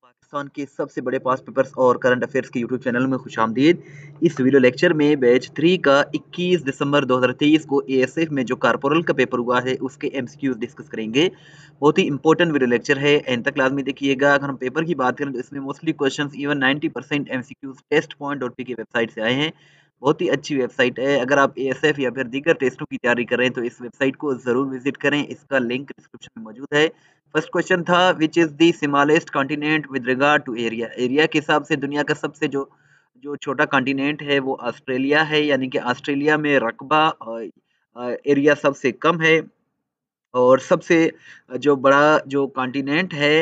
पाकिस्तान के सबसे बड़े पास्ट पेपर्स और करंट अफेयर्स के यूट्यूब चैनल में खुशामदीद। इस वीडियो लेक्चर में बैच 3 का 21 दिसंबर 2023 को एएसएफ में जो कारपोरल का पेपर हुआ है उसके एमसीक्यूज डिस्कस करेंगे। बहुत ही इंपॉर्टेंट वीडियो लेक्चर है, एंड तक लाजमी देखिएगा। अगर हम पेपर की बात करें तो इसमें मोस्टली क्वेश्चंस इवन 90% एमसीक्यूज टेस्ट.पी की वेबसाइट से आए हैं। बहुत ही अच्छी वेबसाइट है। अगर आप एएसएफ या फिर दीगर टेस्टों की तैयारी कर रहे हैं तो इस वेबसाइट को जरूर विजिट करें, इसका लिंक डिस्क्रिप्शन में मौजूद है। फर्स्ट क्वेश्चन था which is the smallest continent with regard to area. Area के हिसाब से दुनिया का सबसे जो जो छोटा कॉन्टिनेंट है वो ऑस्ट्रेलिया है, यानी कि ऑस्ट्रेलिया में रकबा एरिया सबसे कम है। और सबसे जो बड़ा जो कॉन्टिनेंट है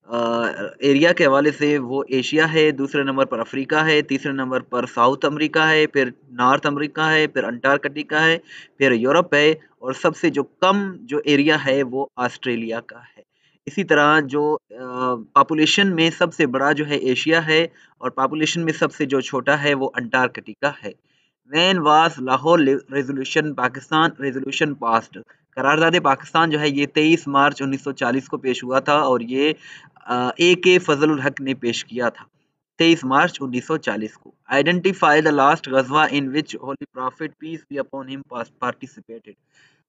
एरिया के हवाले से वो एशिया है, दूसरे नंबर पर अफ्रीका है, तीसरे नंबर पर साउथ अमेरिका है, फिर नॉर्थ अमेरिका है, फिर अंटार्कटिका है, फिर यूरोप है, और सबसे जो कम जो एरिया है वो ऑस्ट्रेलिया का है। इसी तरह जो पॉपुलेशन में सबसे बड़ा जो है एशिया है, और पॉपुलेशन में सबसे जो छोटा है वो अंटार्कटिका है। When was Lahore resolution Pakistan resolution passed. करारदाद पाकिस्तान जो है ये 23 मार्च 1940 को पेश हुआ था, और ये ए के फजलुल हक ने पेश किया था 23 मार्च 1940 को। आइडेंटिफाई द लास्ट गजवा in which holy prophet peace be upon him participated.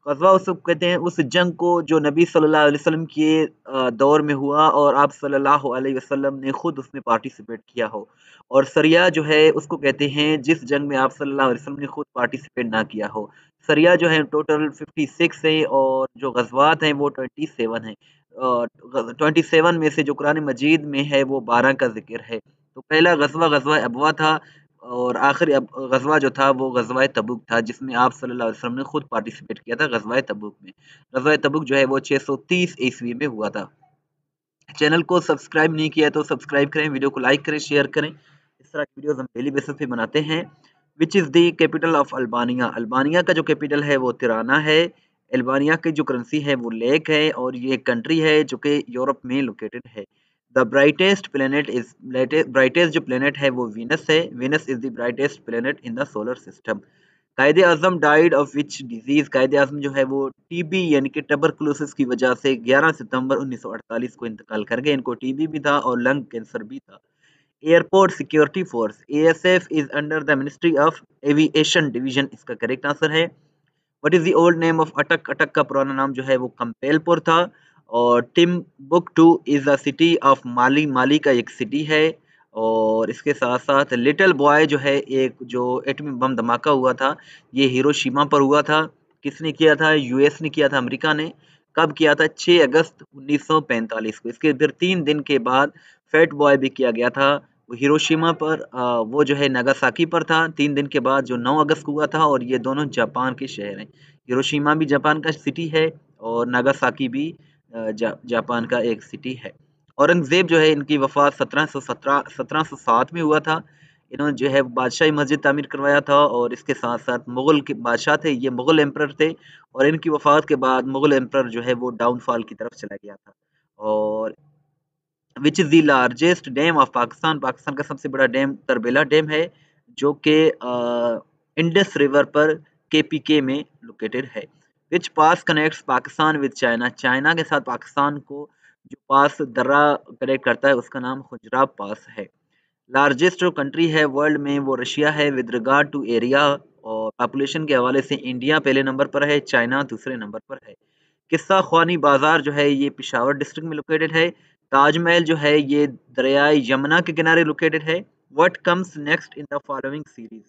ग़ज़वा उसको कहते हैं उस जंग को जो नबी सल्लल्लाहु अलैहि वसल्लम के दौर में हुआ और आप सल्लल्लाहु अलैहि वसल्लम ने खुद उसमें पार्टिसिपेट किया हो। और सरिया जो है उसको कहते हैं जिस जंग में आप सल्लल्लाहु अलैहि वसल्लम ने खुद पार्टिसिपेट ना किया हो। सरिया जो है टोटल 56 है, और जो ग़ज़वात हैं वो 27 हैं। 27 में से जो कुरान मजीद में है वो 12 का जिक्र है। तो पहला ग़ज़वा ग़ज़वा अबवा था, और आखिरी अब ग़ज़वा जो था वो ग़ज़वा तबूक था, जिसमें आप सल्लल्लाहु अलैहि वसल्लम ने खुद पार्टिसिपेट किया था ग़ज़वा तबूक में। ग़ज़वा तबूक जो है वो 630 ईस्वी में हुआ था। चैनल को सब्सक्राइब नहीं किया तो सब्सक्राइब करें, वीडियो को लाइक करें, शेयर करें। इस तरह की वीडियोस हम डेली बेसिस पे बनाते हैं। विच is the capital of Albania. Albania का जो कैपिटल है वो तिराना है। अल्बानिया की जो करेंसी है वो लेक है, और ये एक कंट्री है जो कि यूरोप में लोकेटेड है। The brightest planet is brightest जो प्लेनेट है वो वीनस है। Venus is the brightest planet in the solar system. कायदे आज़म डाइड ऑफ विच डिजीज़। कायदे आज़म जो है वो टीबी यानी कि ट्यूबरकुलोसिस की वजह से 11 सितंबर 1948 को इंतकाल कर गए। इनको टीबी भी था और लंग कैंसर भी था। Airport security force ASF is under the ministry of aviation division, इसका करेक्ट आंसर है। What is the old name of अटक। अटक का पुराना नाम जो है वो कंपेलपुर था। और टिम्बुक्टू इज अ सिटी ऑफ माली, माली का एक सिटी है। और इसके साथ साथ लिटिल बॉय जो है एक जो एटमी बम धमाका हुआ था ये हिरोशिमा पर हुआ था। किसने किया था? यूएस ने किया था, अमेरिका ने। कब किया था? 6 अगस्त 1945 को। इसके फिर 3 दिन के बाद फैट बॉय भी किया गया था। वो हिरोशिमा पर वो जो है नागासाकी पर था 3 दिन के बाद, जो 9 अगस्त को हुआ था। और ये दोनों जापान के शहर हैं। हिरोशिमा भी जापान का सिटी है, और नागासाकी भी जापान का एक सिटी है। औरंगज़ेब जो है इनकी वफ़ात 1707 में हुआ था। इन्होंने जो है बादशाही मस्जिद तामीर करवाया था, और इसके साथ-साथ मुग़ल के बादशाह थे, ये मुग़ल एम्परर थे। और इनकी वफ़ात के बाद मुग़ल एम्परर जो है वो डाउनफॉल की तरफ चला गया था। और which is the largest dam of Pakistan. Pakistan का सबसे बड़ा डैम तरबेला डैम है, जो कि इंडस रिवर पर केपीके में लोकेटेड है। Which pass connects Pakistan with China. China के साथ पाकिस्तान को जो पास दर्रा कनेक्ट करता है उसका नाम खुजराब पास है। लार्जेस्ट जो कंट्री है वर्ल्ड में वो रशिया है विद रिगार्ड टू एरिया। और पॉपुलेशन के हवाले से इंडिया पहले नंबर पर है, चाइना दूसरे नंबर पर है। किस्सा ख्वानी बाजार जो है ये पेशावर डिस्ट्रिक्ट में लोकेटेड है। ताजमहल जो है ये दरियाए यमुना के किनारे लोकेटेड है। What comes next in the following series.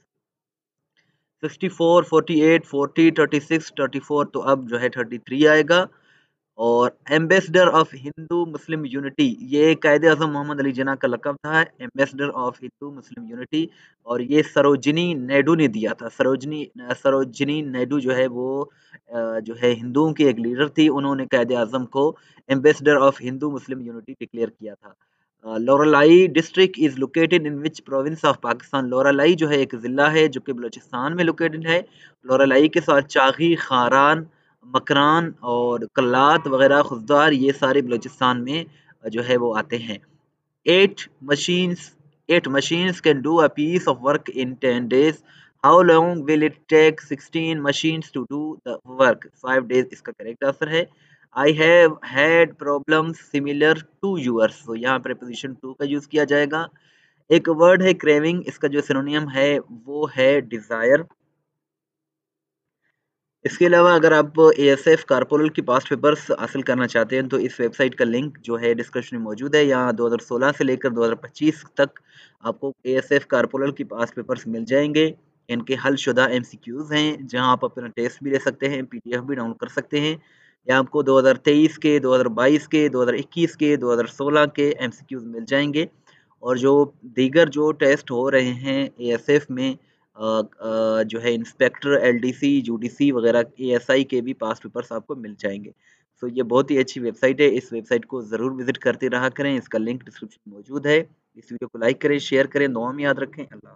64, 48, 40, 36, 34, तो अब जो है 33 आएगा। और ambassador of Hindu Muslim unity, ये कायदे आज़म मोहम्मद अली जिन्ना का लक़ब था, ambassador of Hindu Muslim unity. और ये सरोजिनी नायडू ने दिया था। सरोजिनी नायडू जो है वो जो है हिंदुओं की एक लीडर थी, उन्होंने कायदे आज़म को ambassador of Hindu Muslim unity declare किया था। Loralai district is located in which province of Pakistan. Loralai जो है एक ज़िला है जो कि बलूचिस्तान में लोकेटेड है। लोरालाई के साथ चागी, खारान, मकरान और कल्लात वगैरह खुजदार ये सारे बलूचिस्तान में जो है वो आते हैं। 8 machines 8 machines can do a piece of work in 10 days. How long will it take 16 machines to do the work? 5 days इसका करेक्ट आंसर है। I have had problems similar to yours, तो यहाँ प्रीपोजिशन टू का use किया जाएगा। एक word है craving, इसका जो सिनोनियम है वो है डिजायर। इसके अलावा अगर आप एएसएफ कारपोरल की पास्ट पेपर्स हासिल करना चाहते हैं तो इस वेबसाइट का लिंक जो है डिस्क्रिप्शन में मौजूद है। यहाँ 2016 से लेकर 2025 तक आपको एएसएफ कारपोरल की पास्ट पेपर्स मिल जाएंगे। इनके हलशुदा एमसीक्यूज हैं जहाँ आप अपना टेस्ट भी ले सकते हैं, पीडीएफ भी डाउनलोड कर सकते हैं। यहाँ आपको 2023 के, 2022 के, 2021 के, 2016 के एमसीक्यूज मिल जाएंगे। और जो दीगर जो टेस्ट हो रहे हैं एएसएफ में जो है इंस्पेक्टर, एलडीसी, यूडीसी वगैरह एएसआई के भी पास पेपर्स आपको मिल जाएंगे। तो ये बहुत ही अच्छी वेबसाइट है, इस वेबसाइट को ज़रूर विजिट करते रहा करें। इसका लिंक डिस्क्रिप्शन में मौजूद है। इस वीडियो को लाइक करें, शेयर करें, दुआ में याद रखें। अल्लाह।